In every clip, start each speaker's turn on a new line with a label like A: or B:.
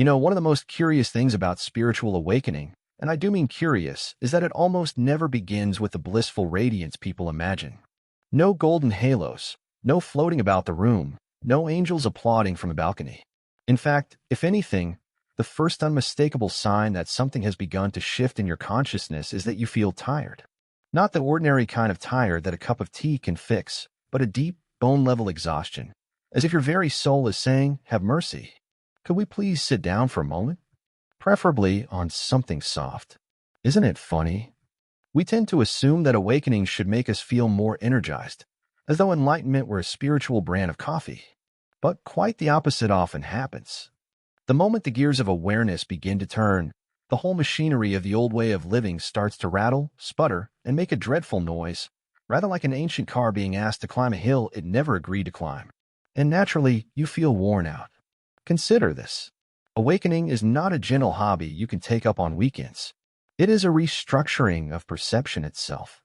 A: One of the most curious things about spiritual awakening, and I do mean curious, is that it almost never begins with the blissful radiance people imagine. No golden halos, no floating about the room, no angels applauding from a balcony. In fact, if anything, the first unmistakable sign that something has begun to shift in your consciousness is that you feel tired. Not the ordinary kind of tired that a cup of tea can fix, but a deep, bone-level exhaustion, as if your very soul is saying, "Have mercy. Could we please sit down for a moment?" Preferably on something soft. Isn't it funny? We tend to assume that awakening should make us feel more energized, as though enlightenment were a spiritual brand of coffee. But quite the opposite often happens. The moment the gears of awareness begin to turn, the whole machinery of the old way of living starts to rattle, sputter, and make a dreadful noise, rather like an ancient car being asked to climb a hill it never agreed to climb. And naturally, you feel worn out. Consider this. Awakening is not a gentle hobby you can take up on weekends. It is a restructuring of perception itself.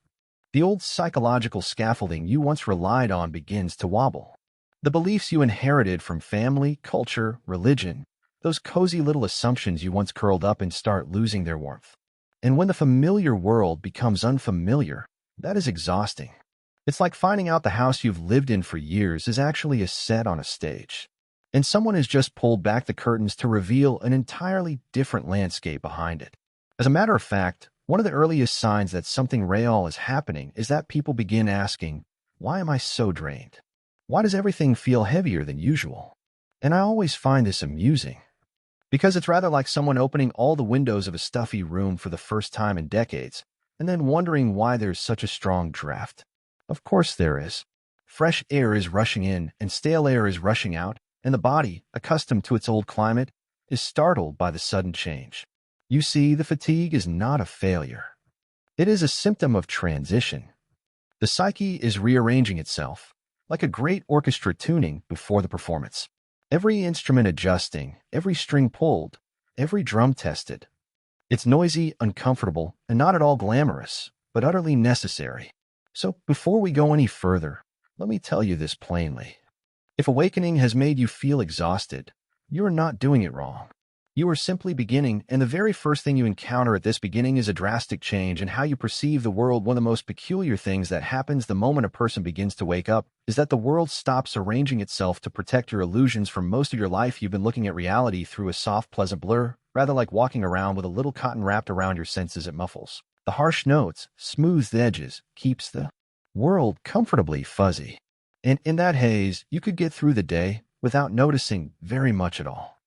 A: The old psychological scaffolding you once relied on begins to wobble. The beliefs you inherited from family, culture, religion, those cozy little assumptions you once curled up in start losing their warmth. And when the familiar world becomes unfamiliar, that is exhausting. It's like finding out the house you've lived in for years is actually a set on a stage, and someone has just pulled back the curtains to reveal an entirely different landscape behind it. As a matter of fact, one of the earliest signs that something real is happening is that people begin asking, "Why am I so drained? Why does everything feel heavier than usual?" And I always find this amusing, because it's rather like someone opening all the windows of a stuffy room for the first time in decades, and then wondering why there's such a strong draft. Of course there is. Fresh air is rushing in, and stale air is rushing out, and the body, accustomed to its old climate, is startled by the sudden change. You see, the fatigue is not a failure. It is a symptom of transition. The psyche is rearranging itself, like a great orchestra tuning before the performance. Every instrument adjusting, every string pulled, every drum tested. It's noisy, uncomfortable, and not at all glamorous, but utterly necessary. So before we go any further, let me tell you this plainly. If awakening has made you feel exhausted, you are not doing it wrong. You are simply beginning, and the very first thing you encounter at this beginning is a drastic change in how you perceive the world. One of the most peculiar things that happens the moment a person begins to wake up is that the world stops arranging itself to protect your illusions. For most of your life, you've been looking at reality through a soft, pleasant blur, rather like walking around with a little cotton wrapped around your senses. It muffles the harsh notes, smooths the edges, keeps the world comfortably fuzzy. And in that haze, you could get through the day without noticing very much at all.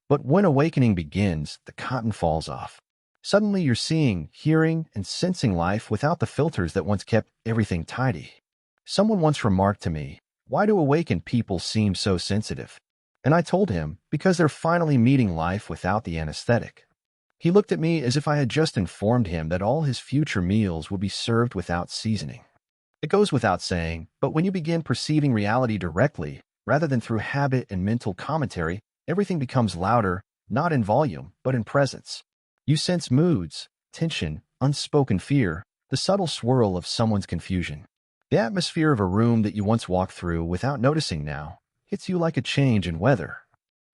A: But when awakening begins, the cotton falls off. Suddenly you're seeing, hearing, and sensing life without the filters that once kept everything tidy. Someone once remarked to me, "Why do awakened people seem so sensitive?" And I told him, because they're finally meeting life without the anesthetic. He looked at me as if I had just informed him that all his future meals would be served without seasoning. It goes without saying, but when you begin perceiving reality directly, rather than through habit and mental commentary, everything becomes louder, not in volume, but in presence. You sense moods, tension, unspoken fear, the subtle swirl of someone's confusion. The atmosphere of a room that you once walked through without noticing now hits you like a change in weather.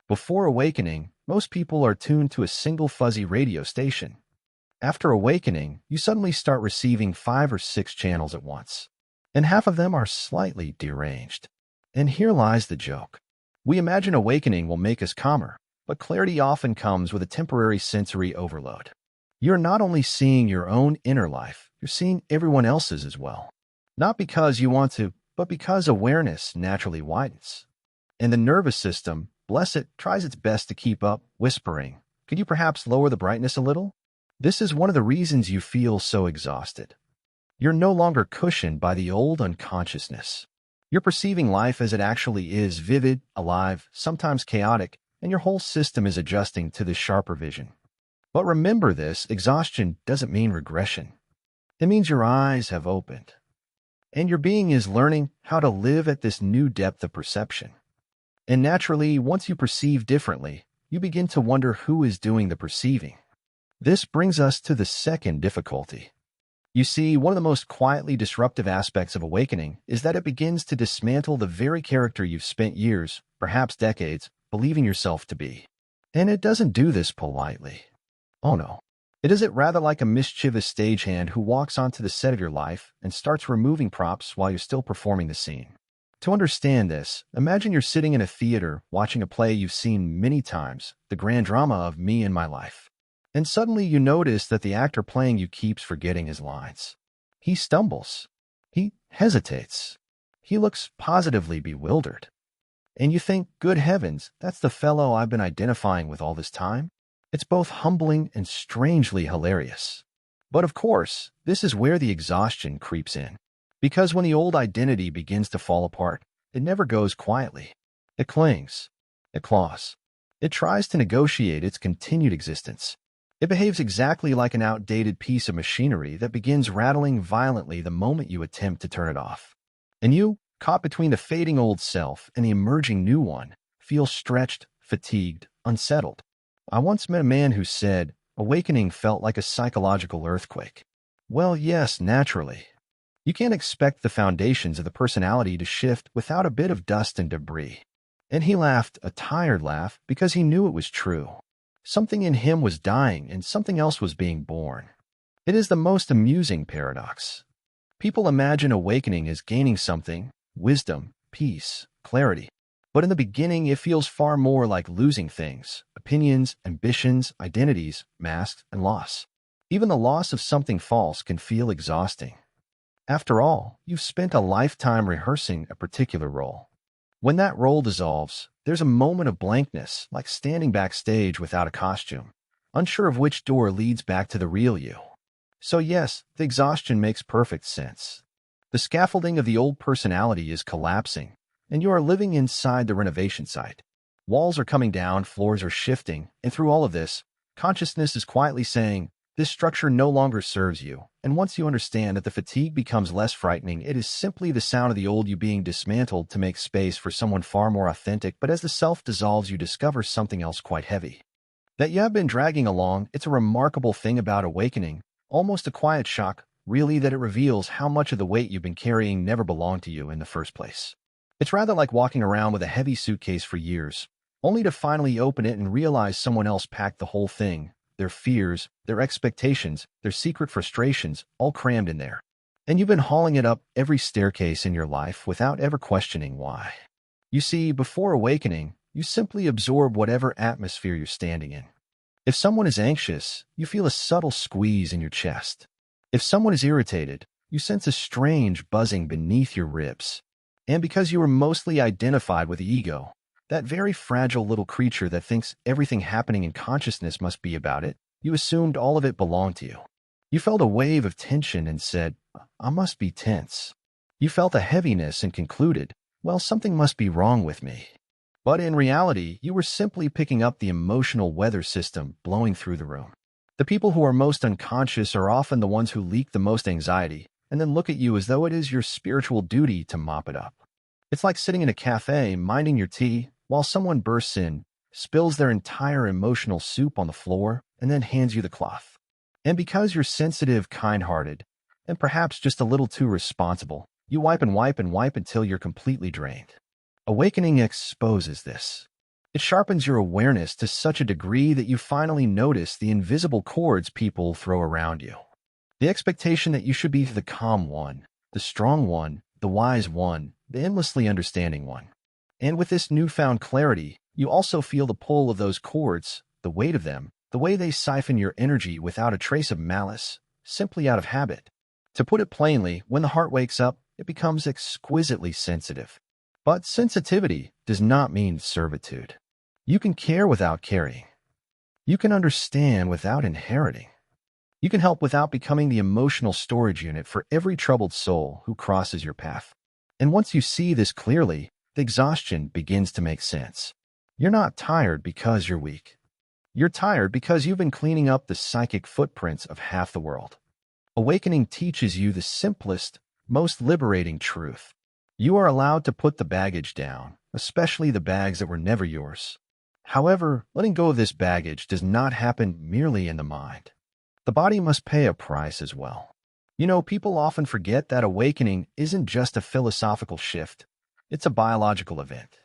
A: Before awakening, most people are tuned to a single fuzzy radio station. After awakening, you suddenly start receiving 5 or 6 channels at once, and half of them are slightly deranged. And here lies the joke. We imagine awakening will make us calmer, but clarity often comes with a temporary sensory overload. You're not only seeing your own inner life, you're seeing everyone else's as well. Not because you want to, but because awareness naturally widens. And the nervous system, bless it, tries its best to keep up, whispering, "Could you perhaps lower the brightness a little?" This is one of the reasons you feel so exhausted. You're no longer cushioned by the old unconsciousness. You're perceiving life as it actually is, vivid, alive, sometimes chaotic, and your whole system is adjusting to this sharper vision. But remember this, exhaustion doesn't mean regression. It means your eyes have opened, and your being is learning how to live at this new depth of perception. And naturally, once you perceive differently, you begin to wonder who is doing the perceiving. This brings us to the second difficulty. You see, one of the most quietly disruptive aspects of awakening is that it begins to dismantle the very character you've spent years, perhaps decades, believing yourself to be. And it doesn't do this politely. Oh no. It does it rather like a mischievous stagehand who walks onto the set of your life and starts removing props while you're still performing the scene. To understand this, imagine you're sitting in a theater watching a play you've seen many times, the grand drama of me and my life. And suddenly you notice that the actor playing you keeps forgetting his lines. He stumbles. He hesitates. He looks positively bewildered. And you think, good heavens, that's the fellow I've been identifying with all this time? It's both humbling and strangely hilarious. But of course, this is where the exhaustion creeps in. Because when the old identity begins to fall apart, it never goes quietly. It clings. It claws. It tries to negotiate its continued existence. It behaves exactly like an outdated piece of machinery that begins rattling violently the moment you attempt to turn it off. And you, caught between the fading old self and the emerging new one, feel stretched, fatigued, unsettled. I once met a man who said, awakening felt like a psychological earthquake. Well, yes, naturally. You can't expect the foundations of the personality to shift without a bit of dust and debris. And he laughed, a tired laugh, because he knew it was true. Something in him was dying and something else was being born. It is the most amusing paradox. People imagine awakening as gaining something, wisdom, peace, clarity. But in the beginning, it feels far more like losing things, opinions, ambitions, identities, masks, and loss. Even the loss of something false can feel exhausting. After all, you've spent a lifetime rehearsing a particular role. When that role dissolves, there's a moment of blankness, like standing backstage without a costume, unsure of which door leads back to the real you. So yes, the exhaustion makes perfect sense. The scaffolding of the old personality is collapsing, and you are living inside the renovation site. Walls are coming down, floors are shifting, and through all of this, consciousness is quietly saying, this structure no longer serves you, and once you understand that the fatigue becomes less frightening, it is simply the sound of the old you being dismantled to make space for someone far more authentic, but as the self dissolves, you discover something else quite heavy. That you have been dragging along, it's a remarkable thing about awakening, almost a quiet shock, really, that it reveals how much of the weight you've been carrying never belonged to you in the first place. It's rather like walking around with a heavy suitcase for years, only to finally open it and realize someone else packed the whole thing. Their fears, their expectations, their secret frustrations, all crammed in there. And you've been hauling it up every staircase in your life without ever questioning why. You see, before awakening, you simply absorb whatever atmosphere you're standing in. If someone is anxious, you feel a subtle squeeze in your chest. If someone is irritated, you sense a strange buzzing beneath your ribs. And because you were mostly identified with the ego, that very fragile little creature that thinks everything happening in consciousness must be about it, you assumed all of it belonged to you. You felt a wave of tension and said, I must be tense. You felt a heaviness and concluded, well, something must be wrong with me. But in reality, you were simply picking up the emotional weather system blowing through the room. The people who are most unconscious are often the ones who leak the most anxiety and then look at you as though it is your spiritual duty to mop it up. It's like sitting in a cafe, minding your tea, while someone bursts in, spills their entire emotional soup on the floor, and then hands you the cloth. And because you're sensitive, kind-hearted, and perhaps just a little too responsible, you wipe and wipe and wipe until you're completely drained. Awakening exposes this. It sharpens your awareness to such a degree that you finally notice the invisible cords people throw around you. The expectation that you should be the calm one, the strong one, the wise one, the endlessly understanding one. And with this newfound clarity, you also feel the pull of those cords, the weight of them, the way they siphon your energy without a trace of malice, simply out of habit. To put it plainly, when the heart wakes up, it becomes exquisitely sensitive. But sensitivity does not mean servitude. You can care without carrying. You can understand without inheriting. You can help without becoming the emotional storage unit for every troubled soul who crosses your path. And once you see this clearly, the exhaustion begins to make sense. You're not tired because you're weak. You're tired because you've been cleaning up the psychic footprints of half the world. Awakening teaches you the simplest, most liberating truth. You are allowed to put the baggage down, especially the bags that were never yours. However, letting go of this baggage does not happen merely in the mind. The body must pay a price as well. You know, people often forget that awakening isn't just a philosophical shift. It's a biological event.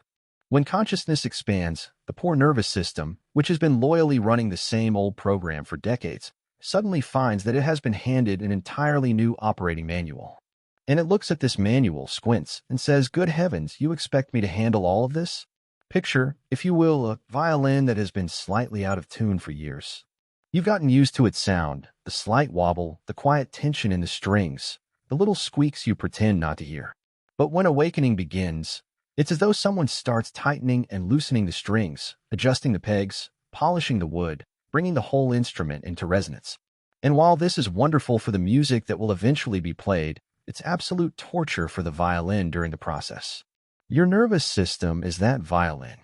A: When consciousness expands, the poor nervous system, which has been loyally running the same old program for decades, suddenly finds that it has been handed an entirely new operating manual. And it looks at this manual, squints, and says, "Good heavens, you expect me to handle all of this?" Picture, if you will, a violin that has been slightly out of tune for years. You've gotten used to its sound, the slight wobble, the quiet tension in the strings, the little squeaks you pretend not to hear. But when awakening begins, it's as though someone starts tightening and loosening the strings, adjusting the pegs, polishing the wood, bringing the whole instrument into resonance. And while this is wonderful for the music that will eventually be played, it's absolute torture for the violin during the process. Your nervous system is that violin.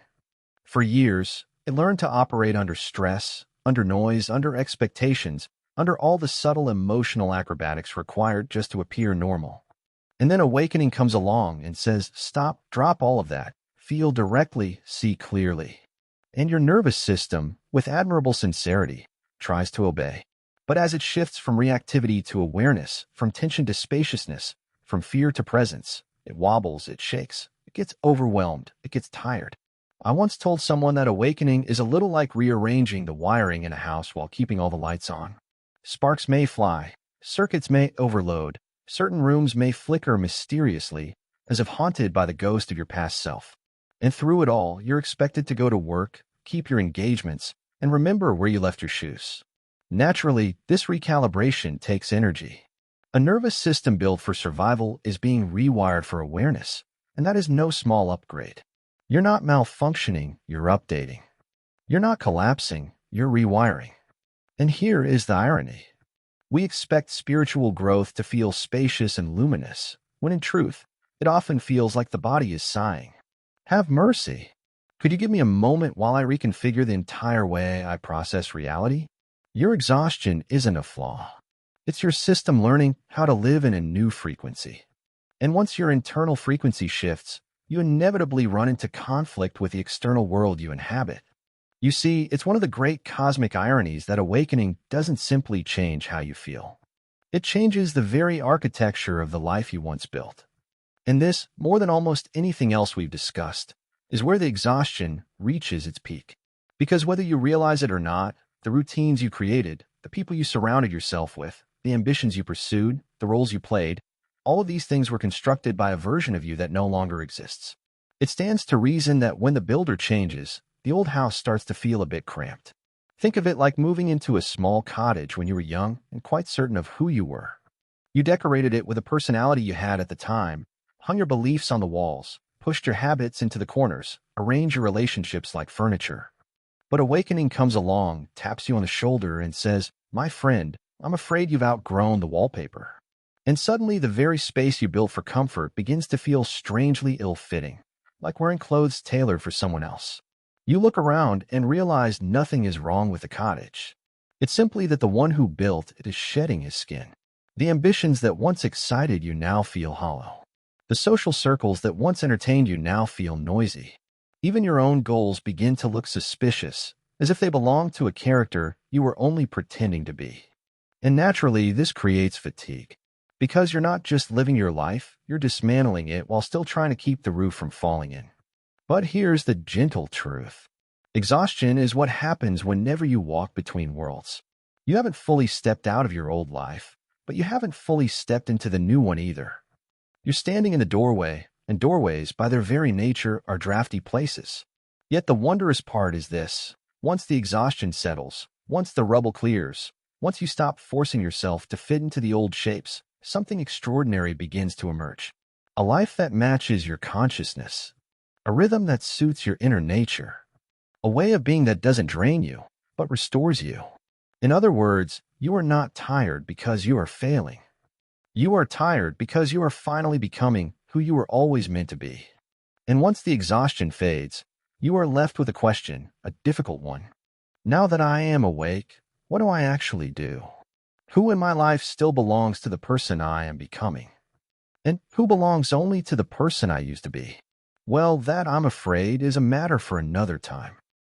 A: For years, it learned to operate under stress, under noise, under expectations, under all the subtle emotional acrobatics required just to appear normal. And then awakening comes along and says, "Stop, drop all of that, feel directly, see clearly." And your nervous system, with admirable sincerity, tries to obey. But as it shifts from reactivity to awareness, from tension to spaciousness, from fear to presence, it wobbles, it shakes, it gets overwhelmed, it gets tired. I once told someone that awakening is a little like rearranging the wiring in a house while keeping all the lights on. Sparks may fly, circuits may overload, certain rooms may flicker mysteriously, as if haunted by the ghost of your past self. And through it all, you're expected to go to work, keep your engagements, and remember where you left your shoes. Naturally, this recalibration takes energy. A nervous system built for survival is being rewired for awareness, and that is no small upgrade. You're not malfunctioning, you're updating. You're not collapsing, you're rewiring. And here is the irony. We expect spiritual growth to feel spacious and luminous, when in truth, it often feels like the body is sighing. Have mercy. Could you give me a moment while I reconfigure the entire way I process reality? Your exhaustion isn't a flaw. It's your system learning how to live in a new frequency. And once your internal frequency shifts, you inevitably run into conflict with the external world you inhabit. You see, it's one of the great cosmic ironies that awakening doesn't simply change how you feel. It changes the very architecture of the life you once built. And this, more than almost anything else we've discussed, is where the exhaustion reaches its peak. Because whether you realize it or not, the routines you created, the people you surrounded yourself with, the ambitions you pursued, the roles you played, all of these things were constructed by a version of you that no longer exists. It stands to reason that when the builder changes, the old house starts to feel a bit cramped. Think of it like moving into a small cottage when you were young and quite certain of who you were. You decorated it with a personality you had at the time, hung your beliefs on the walls, pushed your habits into the corners, arranged your relationships like furniture. But awakening comes along, taps you on the shoulder, and says, "My friend, I'm afraid you've outgrown the wallpaper." And suddenly the very space you built for comfort begins to feel strangely ill-fitting, like wearing clothes tailored for someone else. You look around and realize nothing is wrong with the cottage. It's simply that the one who built it is shedding his skin. The ambitions that once excited you now feel hollow. The social circles that once entertained you now feel noisy. Even your own goals begin to look suspicious, as if they belong to a character you were only pretending to be. And naturally, this creates fatigue. Because you're not just living your life, you're dismantling it while still trying to keep the roof from falling in. But here's the gentle truth. Exhaustion is what happens whenever you walk between worlds. You haven't fully stepped out of your old life, but you haven't fully stepped into the new one either. You're standing in the doorway, and doorways, by their very nature, are drafty places. Yet the wondrous part is this. Once the exhaustion settles, once the rubble clears, once you stop forcing yourself to fit into the old shapes, something extraordinary begins to emerge. A life that matches your consciousness. A rhythm that suits your inner nature. A way of being that doesn't drain you, but restores you. In other words, you are not tired because you are failing. You are tired because you are finally becoming who you were always meant to be. And once the exhaustion fades, you are left with a question, a difficult one. Now that I am awake, what do I actually do? Who in my life still belongs to the person I am becoming? And who belongs only to the person I used to be? Well, that, I'm afraid, is a matter for another time.